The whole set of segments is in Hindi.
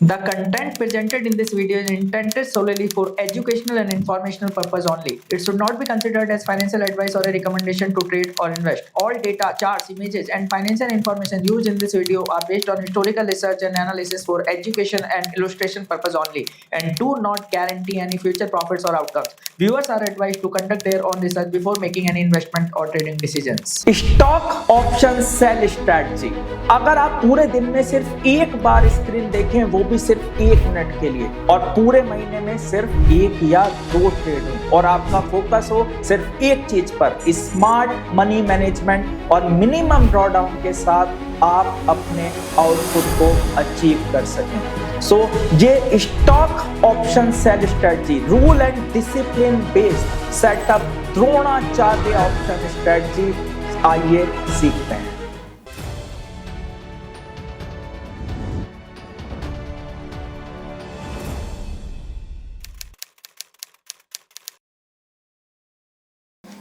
The content presented in this video is intended solely for educational and informational purpose only. It should not be considered as financial advice or a recommendation to trade or invest. All data, charts, images, and financial information used in this video are based on historical research and analysis for education and illustration purpose only and do not guarantee any future profits or outcomes. Viewers are advised to conduct their own research before making any investment or trading decisions. Stock option sell strategy. अगर आप पूरे दिन में सिर्फ एक बार स्क्रीन देखें, वो भी सिर्फ 1 मिनट के लिए, और पूरे महीने में सिर्फ 1 या 2 ट्रेड हो और आपका फोकस हो सिर्फ एक चीज पर, स्मार्ट मनी मैनेजमेंट और मिनिमम ड्रॉडाउन के साथ आप अपने आउटपुट को अचीव कर सकें। सो ये stock option sell strategy rule and discipline based setup Dronacharya option strategy, आइए सीखते हैं।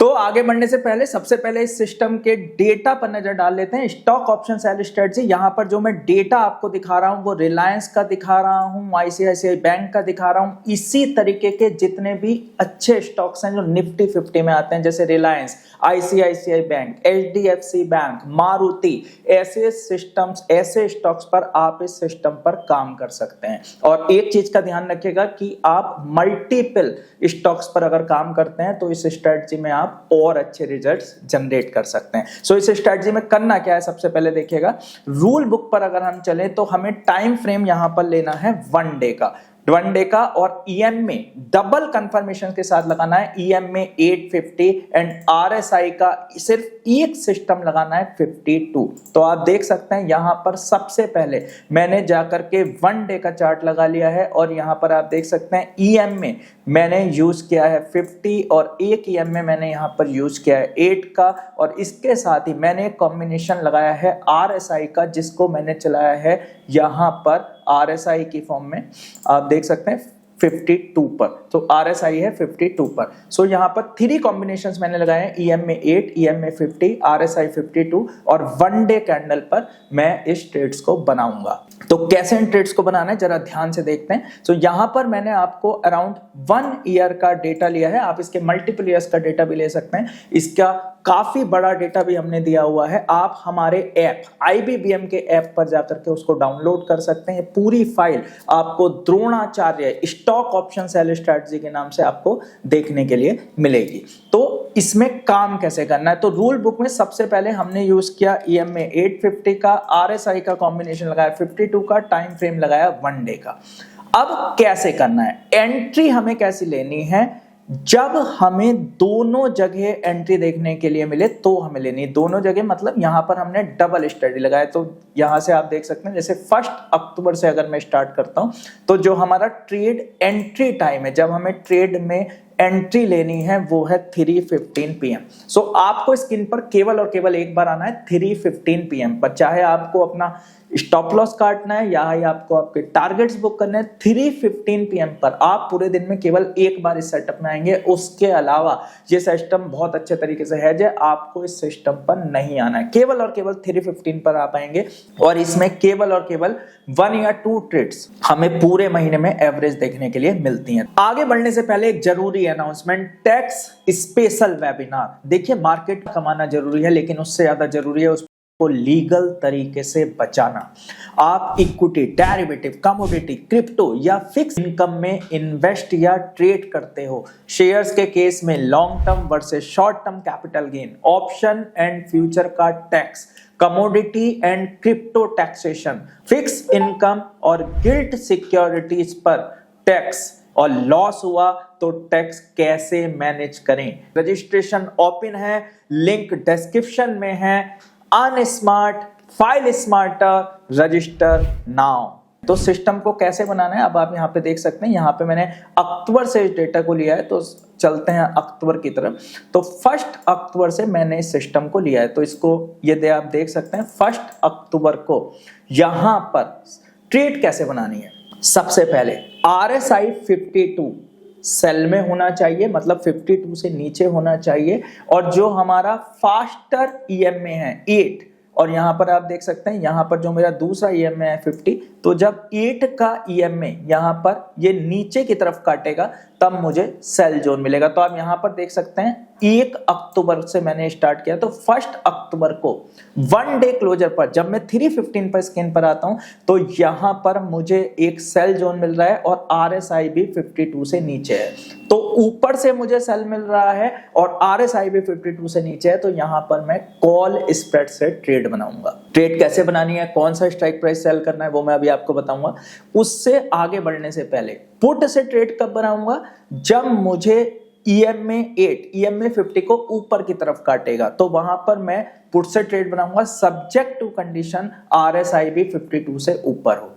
तो आगे बढ़ने से पहले सबसे पहले इस सिस्टम के डेटा पर नजर डाल लेते हैं। स्टॉक ऑप्शन सेल स्ट्रेटजी, यहां पर जो मैं डेटा आपको दिखा रहा हूं वो रिलायंस का दिखा रहा हूं, आईसीआईसीआई बैंक का दिखा रहा हूं। इसी तरीके के जितने भी अच्छे स्टॉक्स हैं जो निफ्टी 50 में आते हैं, जैसे Reliance, ICICI bank, HDFC bank, Maruti, ऐसे सिस्टम्स, ऐसे स्टॉक्स पर आप इस सिस्टम पर काम कर सकते हैं। और एक चीज का ध्यान रखिएगा कि आप मल्टीपल स्टॉक्स पर अगर काम करते हैं तो इस स्ट्रेटजी में आप और अच्छे रिजल्ट्स जनरेट कर सकते हैं। सो इस स्ट्रेटजी में करना क्या है, सबसे पहले देखिएगा रूल बुक पर अगर हम चले तो हमें टाइम फ्रेम यहां पर लेना है 1 डे का, 1 डे का, और ईएम में डबल कंफर्मेशन के साथ लगाना है। ईएम में 850 एंड आरएसआई का सिर्फ एक सिस्टम लगाना है 52। तो आप देख सकते हैं यहां पर सबसे पहले मैंने जाकर के 1 डे का चार्ट लगा लिया है और यहां पर आप देख सकते हैं ईएम में मैंने यूज किया है 50 और एक ईएम में मैंने यहां पर यूज किया है 8 का, और इसके साथ ही मैंने एक कॉम्बिनेशन लगाया है आरएसआई का, जिसको मैंने चलाया है यहां पर आरएसआई की फॉर्म में, आप देख सकते हैं 52 पर। तो आरएसआई है 52 पर। सो यहां पर 3 कॉम्बिनेशंस मैंने लगाए हैं, ईएम में 8, ईएम में 50, आरएसआई 52, और 1 डे कैंडल पर मैं इस ट्रेड्स को बनाऊंगा। तो कैसे इन ट्रेड्स को बनाना है जरा ध्यान से देखते हैं। सो यहां पर मैंने आपको अराउंड 1 ईयर का डेटा लिया है, आप इसके मल्टीपल ईयर्स का डेटा भी ले सकते हैं। इसका काफी बड़ा डेटा भी हमने दिया हुआ है, आप हमारे ऐप आईबीबीएम के ऐप पर जाकर के उसको डाउनलोड कर सकते हैं। पूरी फाइल आपको Dronacharya stock option sell strategy के नाम से आपको देखने के लिए मिलेगी। तो इसमें काम कैसे करना है, तो रूल बुक में सबसे पहले हमने यूज किया ईएम में 850 का, आरएसआई का कॉम्बिनेशन लगाया 52 का, टाइम फ्रेम लगाया 1 डे का। अब कैसे करना है, एंट्री हमें कैसी लेनी है, जब हमें दोनों जगह एंट्री देखने के लिए मिले तो हमें लेनी है। दोनों जगह मतलब यहां पर हमने डबल स्टडी लगाया। तो यहां से आप देख सकते हैं, जैसे 1 अक्टूबर से अगर मैं स्टार्ट करता हूं तो जो हमारा ट्रेड एंट्री टाइम है, जब हमें ट्रेड में एंट्री लेनी है, वो है 3:15 PM। सो आपको स्क्रीन पर केवल और केवल एक बार आना है 3:15 PM पर, चाहे आपको अपना स्टॉप लॉस काटना है या आपको आपके टारगेट्स बुक करने हैं, 3:15 PM पर आप पूरे दिन में केवल एक बार इस सेटअप में आएंगे। उसके अलावा ये सिस्टम बहुत अच्छे तरीके से है, आपको इस सिस्टम पर नहीं आना है, केवल और केवल 3:15 पर आप आएंगे, और इसमें केवल और केवल 1 या 2 ट्रेड्स हमें पूरे महीने में एवरेज देखने के लिए मिलती हैं। आगे बढ़ने से पहले एक जरूरी अनाउंसमेंट, टैक्स स्पेशल वेबिनार। देखिए, मार्केट कमाना जरूरी है, लेकिन उससे ज्यादा जरूरी है उसको लीगल तरीके से बचाना। आप इक्विटी, डेरिवेटिव, कमोडिटी, क्रिप्टो या फिक्स इनकम में इन्वेस्ट या ट्रेड करते हो, शेयर्स के केस में long term versus short term capital gain, option and future का tax, commodity and crypto taxation, fix income और गिल्ट सिक्योरिटीज पर टैक्स, और लॉस हुआ तो टैक्स कैसे मैनेज करें। रजिस्ट्रेशन ओपन है, लिंक डिस्क्रिप्शन में है। Earn smart file smarter, register now. तो सिस्टम को कैसे बनाना है अब आप यहाँ पे देख सकते हैं। यहाँ पे मैंने अक्टूबर से इस डेटा को लिया है, तो चलते हैं अक्टूबर की तरफ। तो 1 अक्टूबर से मैंने इस सिस्टम को लिया है, तो इसको ये आप देख सकते हैं 1 अक्टूबर को यहाँ पर ट्रेड कैसे बनानी है। सबसे पहले आरएसआई 52 सेल में होना चाहिए, मतलब 52 से नीचे होना चाहिए, और जो हमारा फास्टर ईएम में है 8, और यहाँ पर आप देख सकते हैं यहाँ पर जो मेरा दूसरा EMA है 50, तो जब 8 का EMA यहाँ पर ये नीचे की तरफ काटेगा तब मुझे सेल जोन मिलेगा। तो आप यहाँ पर देख सकते हैं 1 अक्टूबर से मैंने स्टार्ट किया, तो 1 अक्टूबर को 1 डे क्लोजर पर जब मैं 315 पर स्क्रीन पर आता हूं तो यहाँ पर मुझे एक सेल जोन मिल रहा है और RSI भी 52 से नीचे है। तो ऊपर से मुझे सेल मिल रहा है और RSI भी 52 से नीचे है, तो यहाँ पर मैं कॉल स्प्रेड से ट्रेड बनाऊंगा। ट्रेड कैसे बनानी है, कौन सा स्ट्राइक प्राइस सेल करना है, वो मैं अभी आपको बताऊंगा। उससे आगे बढ़ने से पहले पुट से ट्रेड कब बनाऊंगा, जब मुझे EMA 8 EMA 50 को ऊपर की तरफ काटेगा, तो वहां पर मैं पुट से ट्रेड बनाऊंगा सब्जेक्ट टू कंडीशन RSI भी 52 से ऊपर हो।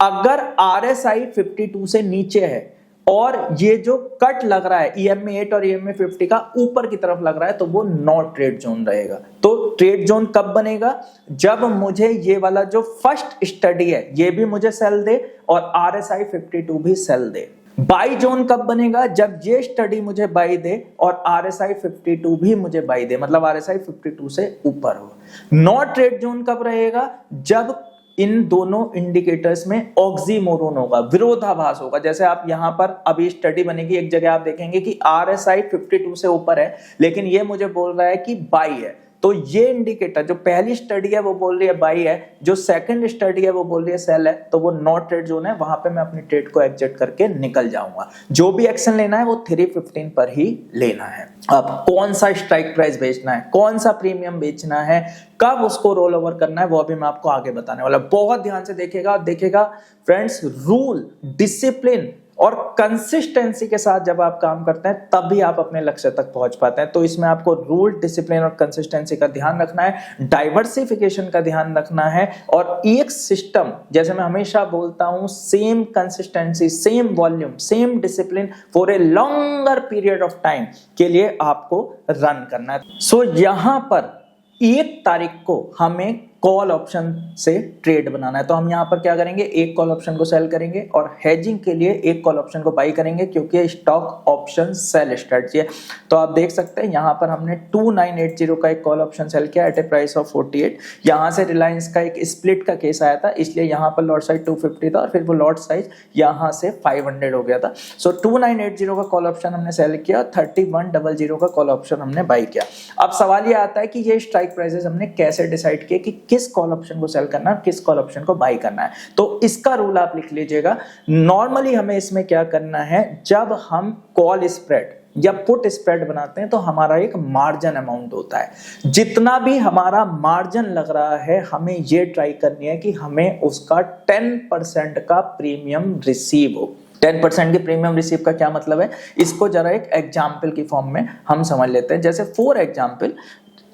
अगर RSI 52 से नीचे है और ये जो कट लग रहा है EMA 8 और EMA 50 का ऊपर की तरफ लग रहा है, तो वो नॉट ट्रेड जोन रहेगा। तो ट्रेड जोन कब बनेगा, जब मुझे ये वाला जो फर्स्ट स्टडी है ये भी मुझे सेल दे और RSI 52 भी सेल दे। बाई जोन कब बनेगा, जब ये स्टडी मुझे बाई दे और RSI 52 भी मुझे बाई दे, मतलब RSI 52 से ऊपर हो। नॉट ट्रेड जोन कब रहेगा, जब इन दोनों इंडिकेटर्स में ऑक्सीमोरोन होगा, विरोधाभास होगा। जैसे आप यहां पर अभी स्टडी बनेगी, एक जगह आप देखेंगे कि RSI 52 से ऊपर है लेकिन ये मुझे बोल रहा है कि बाई है, तो ये इंडिकेटर जो पहली स्टडी है वो बोल रही है बाई है, जो सेकंड स्टडी है वो बोल रही है सेल है, तो वो नॉट ट्रेड जोन है, वहां पे मैं अपनी ट्रेड को एग्जिट करके निकल जाऊंगा। जो भी एक्शन लेना है वो 315 पर ही लेना है। अब कौन सा स्ट्राइक प्राइस बेचना है, कौन सा प्रीमियम बेचना है, कब उसको रोल ओवर करना है, वो अभी मैं आपको आगे बताने वाला। बहुत ध्यान से देखिएगा फ्रेंड्स, रूल, डिसिप्लिन और कंसिस्टेंसी के साथ जब आप काम करते हैं तभी आप अपने लक्ष्य तक पहुंच पाते हैं। तो इसमें आपको रूल, डिसिप्लिन और कंसिस्टेंसी का ध्यान रखना है, डाइवर्सिफिकेशन का ध्यान रखना है और एक सिस्टम, जैसे मैं हमेशा बोलता हूं, same consistency, same volume, same discipline for a longer period of time के लिए आपको रन करना है। सो यहां पर 1 तारीख को हमें कॉल ऑप्शन से ट्रेड बनाना है, तो हम यहां पर क्या करेंगे, एक कॉल ऑप्शन को सेल करेंगे और हेजिंग के लिए एक कॉल ऑप्शन को बाई करेंगे, क्योंकि ये स्टॉक ऑप्शन सेल स्ट्रेटजी है। तो आप देख सकते हैं यहां पर हमने 2980 का एक कॉल ऑप्शन सेल किया एट ए प्राइस ऑफ 48। यहां से रिलायंस का एक स्प्लिट का केस आया था, इसलिए यहां पर लॉट साइज 250 था और फिर वो लॉट साइज यहां से 500 हो गया था। सो 2980 का कॉल ऑप्शन हमने सेल किया, 3100 का कॉल ऑप्शन हमने बाई किया। अब सवाल ये आता है कि ये स्ट्राइक प्राइसेस हमने कैसे डिसाइड किए कि किस कॉल ऑप्शन को सेल करना है, किस कॉल ऑप्शन को बाई करना है। तो इसका रूल आप लिख लीजिएगा। नॉर्मली हमें इसमें क्या करना है, जब हम कॉल स्प्रेड या पुट स्प्रेड बनाते हैं तो हमारा एक मार्जिन अमाउंट होता है। जितना भी हमारा मार्जिन लग रहा है, हमें ये ट्राई करनी है कि हमें उसका 10% का प्रीमियम रिसीव हो। 10% के प्रीमियम रिसीव का क्या मतलब है, इसको जरा एक एग्जाम्पल की फॉर्म में हम समझ लेते हैं। जैसे फॉर एग्जाम्पल,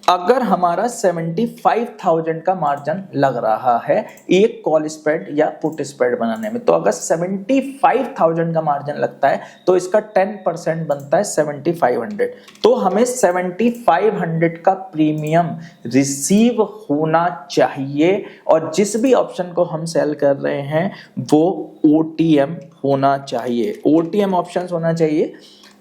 अगर हमारा 75,000 का मार्जिन लग रहा है एक कॉल स्प्रेड या पुट स्प्रेड बनाने में, तो अगर 75,000 का मार्जिन लगता है तो इसका 10% बनता है 7,500। तो हमें 7,500 का प्रीमियम रिसीव होना चाहिए और जिस भी ऑप्शन को हम सेल कर रहे हैं वो OTM होना चाहिए, OTM ऑप्शंस होना चाहिए,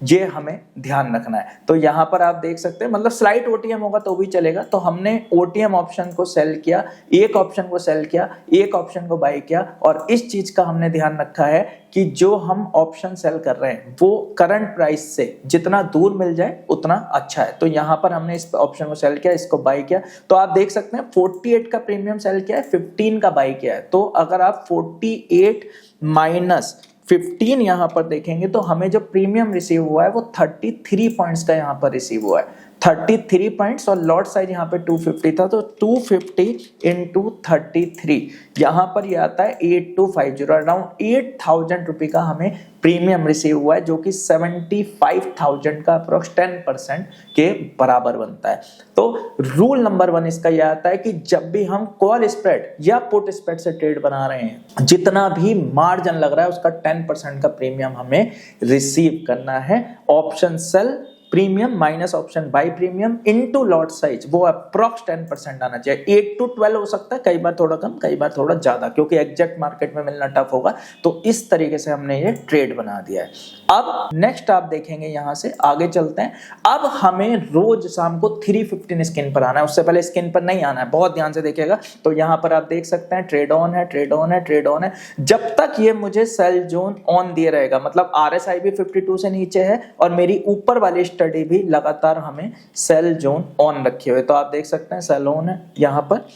ये हमें ध्यान रखना है। तो यहां पर आप देख सकते हैं, मतलब स्लाइट OTM होगा तो भी चलेगा। तो हमने OTM ऑप्शन को सेल किया, एक ऑप्शन को सेल किया, एक ऑप्शन को बाई किया और इस चीज का हमने ध्यान रखा है कि जो हम ऑप्शन सेल कर रहे हैं वो करंट प्राइस से जितना दूर मिल जाए उतना अच्छा है। तो यहां पर हमने इस ऑप्शन को सेल किया, इसको बाई किया। तो आप देख सकते हैं 48 का प्रीमियम सेल किया है, 15 का बाई किया है। तो अगर आप 48 माइनस 15 यहां पर देखेंगे तो हमें जो प्रीमियम रिसीव हुआ है वो 33 पॉइंट्स का यहां पर रिसीव हुआ है, 33 पॉइंट्स। और लॉट साइज यहाँ पे 250 था, तो 250 इंटू 33 यहाँ पर ये आता है 8250, अराउंड 8,000 रुपये का हमें प्रीमियम रिसीव हुआ है, जो कि 75,000 का अप्रोक्स 10% के बराबर बनता है। तो रूल नंबर 1 इसका यह आता है कि जब भी हम कॉल स्प्रेड या पुट स्प्रेड से ट्रेड बना रहे हैं, जितना भी मार्जिन लग रहा है उसका 10% का प्रीमियम हमें रिसीव करना है। Option sell premium minus option by premium into lot size, वो अप्रॉक्स 10% आना चाहिए। 8 to 12 हो सकता है, कई बार थोड़ा कम कई बार थोड़ा ज्यादा, क्योंकि एग्जैक्ट मार्केट में मिलना टफ होगा। तो इस तरीके से हमने ये ट्रेड बना दिया है। अब नेक्स्ट आप देखेंगे, यहां से आगे चलते हैं। अब हमें रोज शाम को 315 स्क्रीन पर आना है, उससे पहले स्क्रीन पर नहीं आना है, बहुत ध्यान से देखिएगा। तो यहां पर आप देख सकते हैं ट्रेड ऑन है, ट्रेड ऑन है, ट्रेड ऑन है। जब तक ये मुझे सेल जोन ऑन दिए रहेगा, मतलब RSI भी 52 से नीचे है और मेरी ऊपर वाली स्टडी भी लगातार हमें सेल जोन ऑन रखे हुए। तो आप देख सकते हैं सेल ऑन है, यहाँ पर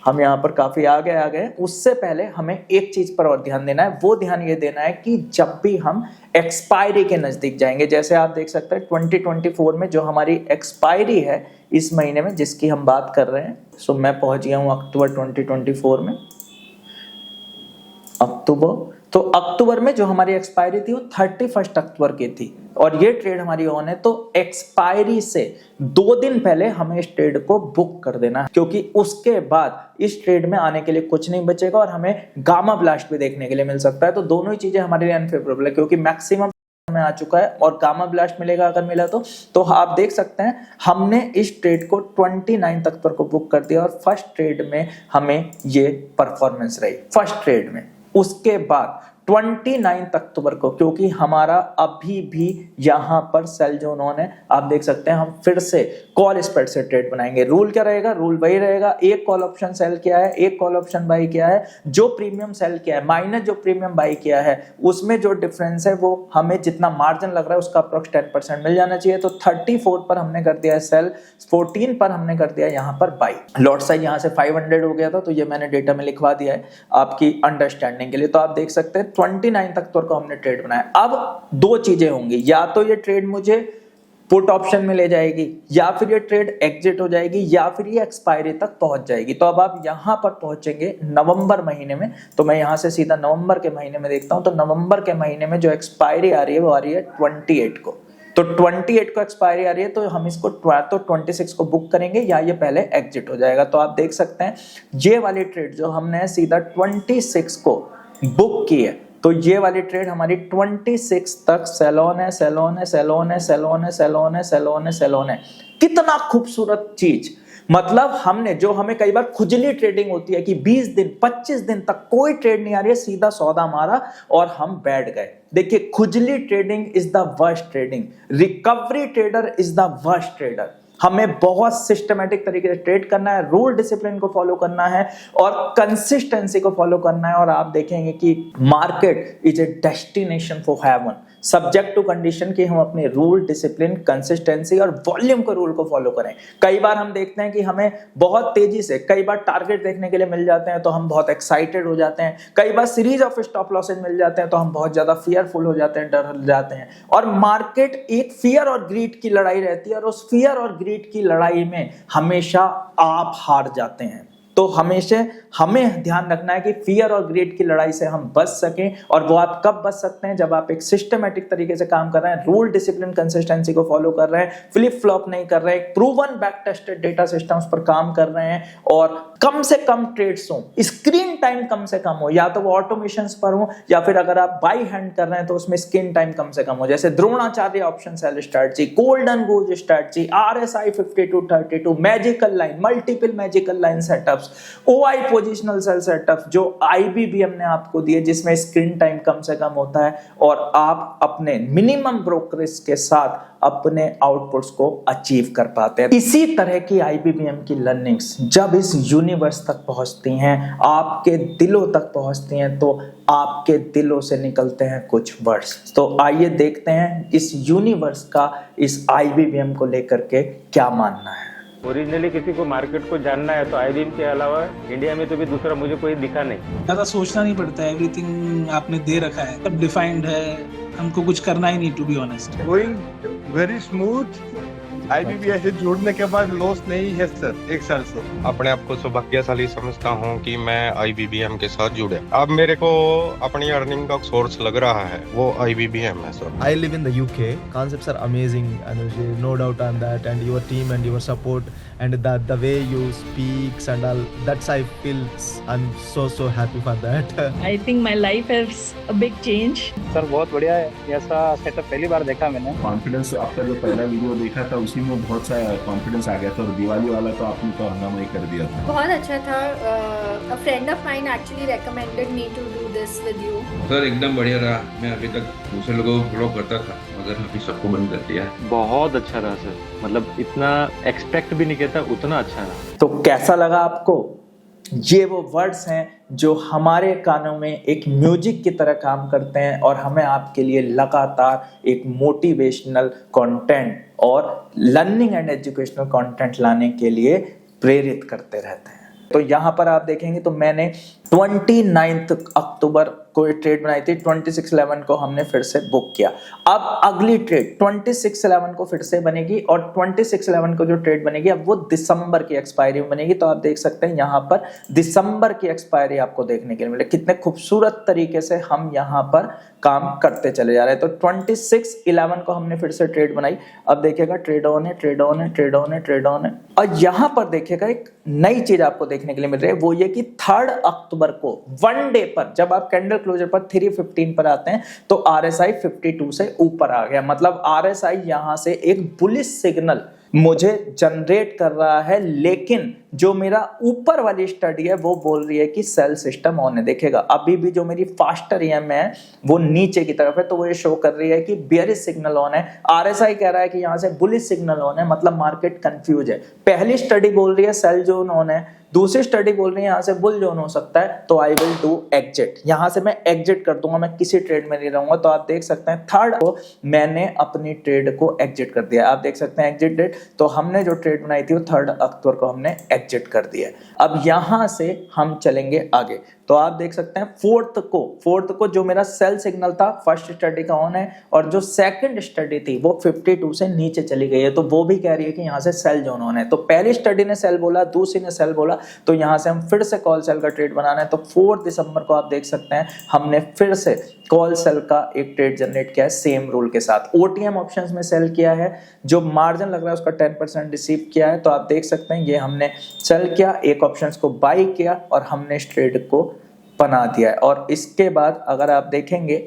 हम यहाँ पर काफी आगे आ गए। उससे पहले हमें एक चीज पर और ध्यान देना है, वो ध्यान ये देना है कि जब भी हम एक्सपायरी के नजदीक जाएंगे, जैसे आप देख सकते हैं 2024 में जो हमारी एक्सपायरी है इस महीने में जिसकी हम बात कर रहे हैं, सो मैं पहुंच गया हूं अक्टूबर 2024 में। तो अक्टूबर में जो हमारी एक्सपायरी थी वो 31 अक्टूबर की थी और ये ट्रेड हमारी ऑन है। तो एक्सपायरी से 2 दिन पहले हमें इस ट्रेड को बुक कर देना है, क्योंकि उसके बाद इस ट्रेड में आने के लिए कुछ नहीं बचेगा और हमें गामा ब्लास्ट भी देखने के लिए मिल सकता है। तो दोनों ही चीजें हमारे लिए अनफेवरेबल है, क्योंकि मैक्सिमम में आ चुका है और गामा ब्लास्ट मिलेगा अगर मिला तो आप देख सकते हैं हमने इस ट्रेड को 29 अक्टूबर को बुक कर दिया और फर्स्ट ट्रेड में हमें ये परफॉर्मेंस रही फर्स्ट ट्रेड में। उसके बाद 29 अक्टूबर को, क्योंकि हमारा अभी भी यहां पर सेल जोन ऑन है, आप देख सकते हैं हम फिर से कॉल स्प्रेड से ट्रेड बनाएंगे। रूल क्या रहेगा? रूल वही रहेगा, एक कॉल ऑप्शन सेल किया है, एक कॉल ऑप्शन बाई किया है, जो प्रीमियम सेल किया है माइनस जो प्रीमियम बाई किया है, उसमें जो डिफरेंस है वो हमें जितना मार्जिन लग रहा है उसका अप्रोक्स 10% मिल जाना चाहिए। तो 34 पर हमने कर दिया है सेल, 14 पर हमने कर दिया यहाँ पर बाई। लॉट साइज यहाँ से 500 हो गया था, तो ये मैंने डेटा में लिखवा दिया है आपकी अंडरस्टैंडिंग के लिए। तो आप देख सकते हैं 29 अक्टूबर को हमने ट्रेड बनाया। अब 2 चीजें होंगी, या तो ये ट्रेड मुझे पुट ऑप्शन में ले जाएगी, या फिर ये ट्रेड एग्जिट हो जाएगी, या फिर ये एक्सपायरी तक पहुंच जाएगी। तो अब आप यहां पर पहुंचेंगे नवंबर महीने में, तो मैं यहां से सीधा नवंबर के महीने में देखता हूं। तो नवंबर के महीने में जो एक्सपायरी आ रही है वो आ रही है 28 को। तो 28 को एक्सपायरी आ रही है, तो हम इसको तो 26 को बुक करेंगे या ये पहले एग्जिट हो जाएगा। तो आप देख सकते हैं ये वाली ट्रेड जो हमने सीधा 26 को बुक की है, तो ये वाली ट्रेड हमारी 26 तक सेलोन है, सेलोन है, सेलोन है, सेलोन है, सेलोन है, सेलोन है, सेलोन है। कितना खूबसूरत चीज, मतलब हमने जो हमें कई बार खुजली ट्रेडिंग होती है कि 20 दिन 25 दिन तक कोई ट्रेड नहीं आ रही है, सीधा सौदा मारा और हम बैठ गए। देखिए, खुजली trading is the worst trading, recovery trader is the worst trader. हमें बहुत सिस्टमैटिक तरीके से ट्रेड करना है, रूल डिसिप्लिन को फॉलो करना है और कंसिस्टेंसी को फॉलो करना है। और आप देखेंगे कि market is a destination for heaven, subject to condition कि हम अपने रूल डिसिप्लिन कंसिस्टेंसी और वॉल्यूम के रूल को फॉलो करें। कई बार हम देखते हैं कि हमें बहुत तेजी से कई बार टारगेट देखने के लिए मिल जाते हैं तो हम बहुत एक्साइटेड हो जाते हैं, कई बार सीरीज ऑफ स्टॉप लॉसेज मिल जाते हैं तो हम बहुत ज्यादा फियरफुल हो जाते हैं, डर जाते हैं। और मार्केट एक फियर और ग्रीड की लड़ाई रहती है और उस फियर और ग्रीड की लड़ाई में हमेशा आप हार जाते हैं। तो हमेशा हमें ध्यान रखना है कि फियर और ग्रीड की लड़ाई से हम बच सकें। और वो आप कब बच सकते हैं? जब आप एक सिस्टमैटिक तरीके से काम कर रहे हैं, रूल डिसिप्लिन कंसिस्टेंसी को फॉलो कर रहे हैं, फ्लिप फ्लॉप नहीं कर रहे हैं, proven back tested data systems पर काम कर रहे हैं और कम से कम ट्रेड्स हो, स्क्रीन टाइम कम से कम हो, या तो वो ऑटोमेशंस पर हो या फिर अगर आप बाई हैंड कर रहे हैं तो उसमें स्क्रीन टाइम कम से कम हो। जैसे Dronacharya option sell strategy, golden goose strategy, RSI 52-32, magical line, multiple magical line setups, OI positional sell setup जो IBB हमने आपको दिए जिसमें स्क्रीन टाइम कम से कम होता है और आप अपने मिनिमम ब्रोकरेज के साथ अपने आउटपुट्स को अचीव कर पाते हैं। इसी तरह की IBBM की लर्निंग्स जब इस यूनिवर्स तक पहुंचती हैं, आपके दिलों तक पहुंचती हैं, तो आपके दिलों से निकलते हैं कुछ वर्ड्स। तो आइए देखते हैं इस यूनिवर्स का इस IBBM को लेकर के क्या मानना है। ओरिजिनली किसी को मार्केट को जानना है तो IBM के अलावा इंडिया में तो भी दूसरा मुझे कोई दिखा नहीं। ज्यादा सोचना नहीं पड़ता है, एवरीथिंग आपने दे रखा है, सब डिफाइंड है, हमको कुछ करना ही नहीं, to be honest. Going very smooth. IBBM से जोड़ने के बाद लॉस नहीं है सर, 1 साल से। अपने आप को सौभाग्यशाली समझता हूँ कि मैं IBBM के साथ जुड़े। अब मेरे को अपनी अर्निंग का सोर्स लग रहा है वो IBBM है sir. I live in the UK. Concepts are amazing, and no doubt on that. And your team and your support and the way you speaks and all, that's I feel I'm so happy for that. I think my life has a big change. Sir बहुत बढ़िया है, ऐसा सेटअप पहली बार देखा मैंने। कॉन्फिडेंस, आपका जो पहला वीडियो देखा था उसी में बहुत सा कॉन्फिडेंस आ गया था, और दिवाली वाला तो आपने तो हंगामा ही कर दिया था। बहुत अच्छा था। A friend of mine actually recommended me to do this with you. Sir एकदम बढ़िया रहा। मैं अभी तक दूसरे लोगों को फॉलो करता था, मगर अभी सबको बंद कर दिया। बहुत अच्छा रहा सर, मतलब इतना एक्सपेक्ट भी नहीं किया था, उतना अच्छा रहा। तो कैसा लगा आपको? ये वो वर्ड्स हैं जो हमारे कानों में एक म्यूजिक की तरह काम करते हैं और हमें आपके लिए लगातार एक मोटिवेशनल कंटेंट और लर्निंग एंड एजुकेशनल कंटेंट लाने के लिए प्रेरित करते रहते हैं। तो यहाँ पर आप देखेंगे तो मैंने 29 अक्टूबर को ट्रेड बनाई थी, 26/11 को हमने फिर से बुक किया। अब अगली ट्रेड 26/11 को फिर से बनेगी और 26/11 को जो ट्रेड बनेगी अब वो दिसंबर की एक्सपायरी में बनेगी। तो आप देख सकते हैं यहाँ पर दिसंबर की एक्सपायरी आपको देखने के लिए मिले। कितने खूबसूरत तरीके से हम यहाँ पर काम करते चले जा रहे हैं। तो 26/11 को हमने फिर से ट्रेड बनाई। अब देखिएगा ट्रेड ऑन है, ट्रेड ऑन है, ट्रेड ऑन है, ट्रेड ऑन है। और यहाँ पर देखिएगा एक नई चीज आपको देखने के लिए मिल रही है, वो ये कि 3 अक्टूबर को वन डे पर जब आप कैंडल क्लोजर पर 315 पर आते हैं तो RSI 52 से ऊपर आ गया। मतलब RSI यहां से एक बुलिश सिग्नल मुझे जनरेट कर रहा है, लेकिन जो मेरा ऊपर वाली स्टडी है वो बोल रही है कि सेल सिस्टम ऑन है। देखेगा अभी भी जो मेरी फास्टर EM है वो नीचे की तरफ है, तो वो ये शो कर रही है कि बेयरिश सिग्नल ऑन है। RSI कह रहा है कि यहाँ से बुलिश सिग्नल ऑन है, मतलब मार्केट कंफ्यूज है। पहली स्टडी बोल रही है सेल जोन ऑन है, दूसरी स्टडी बोल रही है यहाँ से बुल जोन हो सकता है, तो आई विल डू एग्जिट। यहाँ से मैं एग्जिट कर दूंगा, मैं किसी ट्रेड में नहीं रहूंगा। तो आप देख सकते हैं 3 को मैंने अपनी ट्रेड को एग्जिट कर दिया। आप देख सकते हैं एग्जिट डेट, तो हमने जो ट्रेड बनाई थी वो 3 अक्टूबर को हमने एग्जिट कर दिया। अब यहाँ से हम चलेंगे आगे। तो आप देख सकते हैं 4th को जो मेरा सेल सिग्नल था फर्स्ट स्टडी का ऑन है, और जो सेकंड स्टडी थी वो 52 से नीचे चली गई है, तो वो भी कह रही है कि यहाँ से सेल जोन ऑन है। तो पहली स्टडी ने सेल बोला, दूसरी ने सेल बोला, तो यहाँ से हम फिर से कॉल सेल का ट्रेड बनाना है। तो 4 दिसंबर को आप देख सकते हैं हमने फिर से कॉल सेल का एक ट्रेड जनरेट किया है सेम रूल के साथ। OTM ऑप्शंस में सेल किया है, जो मार्जिन लग रहा है उसका 10% रिसीव किया है। तो आप देख सकते हैं ये हमने सेल किया, एक ऑप्शंस को बाई किया और हमने इस ट्रेड को बना दिया है। और इसके बाद अगर आप देखेंगे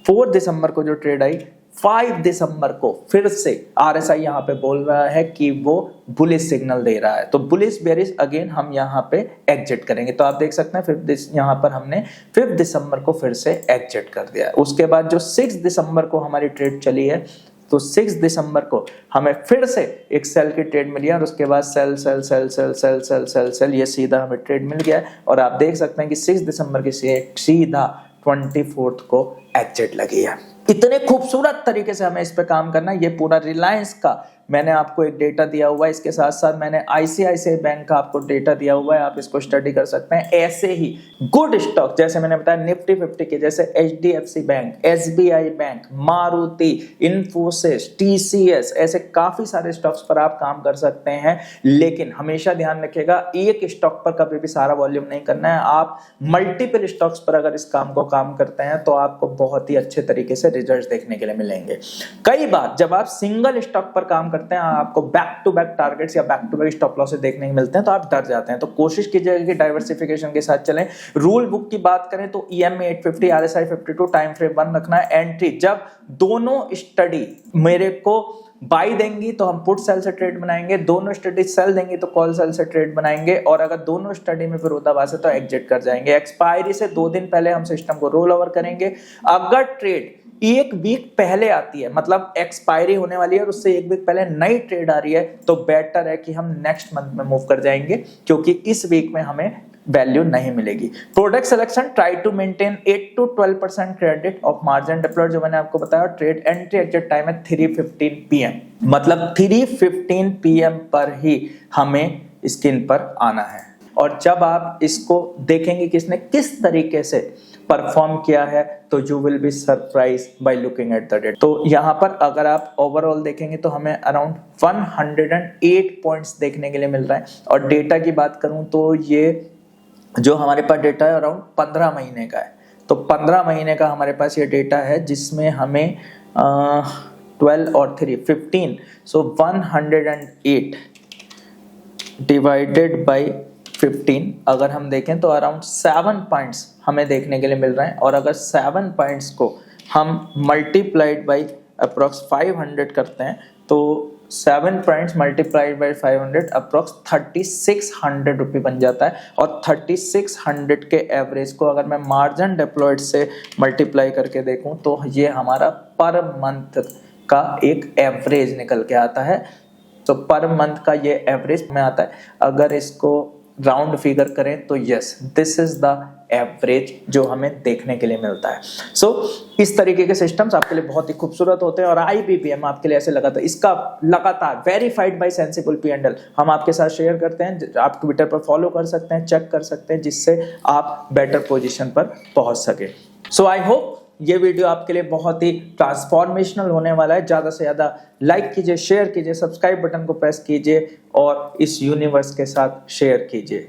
4 दिसंबर को जो ट्रेड आई, 5 दिसंबर को फिर से RSI यहाँ पे बोल रहा है कि वो बुलिश सिग्नल दे रहा है, तो बुलिश बेरिश अगेन हम यहाँ पे एग्जिट करेंगे। तो आप देख सकते हैं यहाँ पर हमने 5 दिसंबर को फिर से एग्जिट कर दिया है। उसके बाद जो 6 दिसंबर को हमारी ट्रेड चली है, तो 6 दिसंबर को हमें फिर से एक सेल की ट्रेड मिली है, और उसके बाद sell sell sell sell sell sell sell sell ये सीधा हमें ट्रेड मिल गया है। और आप देख सकते हैं कि 6 दिसंबर की सीधा 24 को एग्जिट लगी है। इतने खूबसूरत तरीके से हमें इस पे काम करना है। ये पूरा रिलायंस का मैंने आपको एक डेटा दिया हुआ है, इसके साथ साथ मैंने ICICI बैंक का आपको डेटा दिया हुआ है, आप इसको स्टडी कर सकते हैं। ऐसे ही गुड स्टॉक जैसे मैंने बताया निफ्टी 50 के, जैसे HDFC bank, SBI bank, Maruti, Infosys, TCS, ऐसे काफी सारे स्टॉक्स पर आप काम कर सकते हैं। लेकिन हमेशा ध्यान रखिएगा एक स्टॉक पर कभी भी सारा वॉल्यूम नहीं करना है। आप मल्टीपल स्टॉक्स पर अगर इस काम को काम करते हैं तो आपको बहुत ही अच्छे तरीके से रिजल्ट देखने के लिए मिलेंगे। कई बार जब आप सिंगल स्टॉक पर काम करते हैं, आपको बैक टू बैक टारगेट्स या back to back stop losses देखने को मिलते हैं, तो आप डर जाते हैं। तो कोशिश कीजिएगा कि डाइवर्सिफिकेशन के साथ चलें। रूल बुक की बात करें तो EMA 850, RSI 52, टाइम फ्रेम 1 रखना है। एंट्री जब दोनों स्टडी मेरे को बाई देंगी तो हम पुट सेल से ट्रेड बनाएंगे, दोनों स्टडी सेल देंगी तो कॉल सेल से ट्रेड बनाएंगे, और अगर दोनों स्टडी में विरोधाभास है तो एग्जिट कर जाएंगे। एक्सपायरी से 2 दिन पहले हम सिस्टम को रोल ओवर करेंगे। अगर ट्रेड 1 वीक पहले आती है, मतलब एक्सपायरी होने वाली है और उससे 1 वीक पहले नई ट्रेड आ रही है, तो बेटर है कि हम नेक्स्ट मंथ में मूव कर जाएंगे, क्योंकि इस वीक में हमें वैल्यू नहीं मिलेगी। Product selection, try to maintain 8 to 12% credit of margin deployed, जो मैंने आपको बताया। ट्रेड एंट्री एग्जिट टाइम है 3:15 PM, मतलब 3:15 PM पर ही हमें स्क्रीन पर आना है। और जब आप इसको देखेंगे कि इसने किस तरीके से परफॉर्म किया है, तो you will be surprise by looking at the date. तो यहाँ पर अगर आप ओवरऑल देखेंगे तो हमें अराउंड 108 पॉइंट्स देखने के लिए मिल रहा है। और डेटा की बात करूं तो ये जो हमारे पास डेटा है अराउंड 15 महीने का है। तो 15 महीने का हमारे पास ये डेटा है, जिसमें हमें 12 और 3 15, सो 108 डिवाइडेड बाई 15 अगर हम देखें तो अराउंड 7 पॉइंट्स हमें देखने के लिए मिल रहे हैं। और अगर 7 पॉइंट्स को हम मल्टीप्लाइड बाई अप्रॉक्स 500 करते हैं तो 7 पॉइंट्स मल्टीप्लाइड बाई 500 अप्रॉक्स 3600 रुपये बन जाता है। और 3600 के एवरेज को अगर मैं मार्जिन डिप्लॉयड से मल्टीप्लाई करके देखूं तो ये हमारा पर मंथ का एक एवरेज निकल के आता है। तो पर मंथ का ये एवरेज में आता है। अगर इसको राउंड फिगर करें तो yes, this is the average जो हमें देखने के लिए मिलता है। सो इस तरीके के सिस्टम्स आपके लिए बहुत ही खूबसूरत होते हैं। और IBPM आपके लिए ऐसे लगातार इसका लगातार वेरीफाइड बाय सेंसिबल P&L हम आपके साथ शेयर करते हैं। आप ट्विटर पर फॉलो कर सकते हैं, चेक कर सकते हैं, जिससे आप बेटर पोजीशन पर पहुंच सके। सो आई होप ये वीडियो आपके लिए बहुत ही ट्रांसफॉर्मेशनल होने वाला है। ज़्यादा से ज़्यादा लाइक कीजिए, शेयर कीजिए, सब्सक्राइब बटन को प्रेस कीजिए और इस यूनिवर्स के साथ शेयर कीजिए।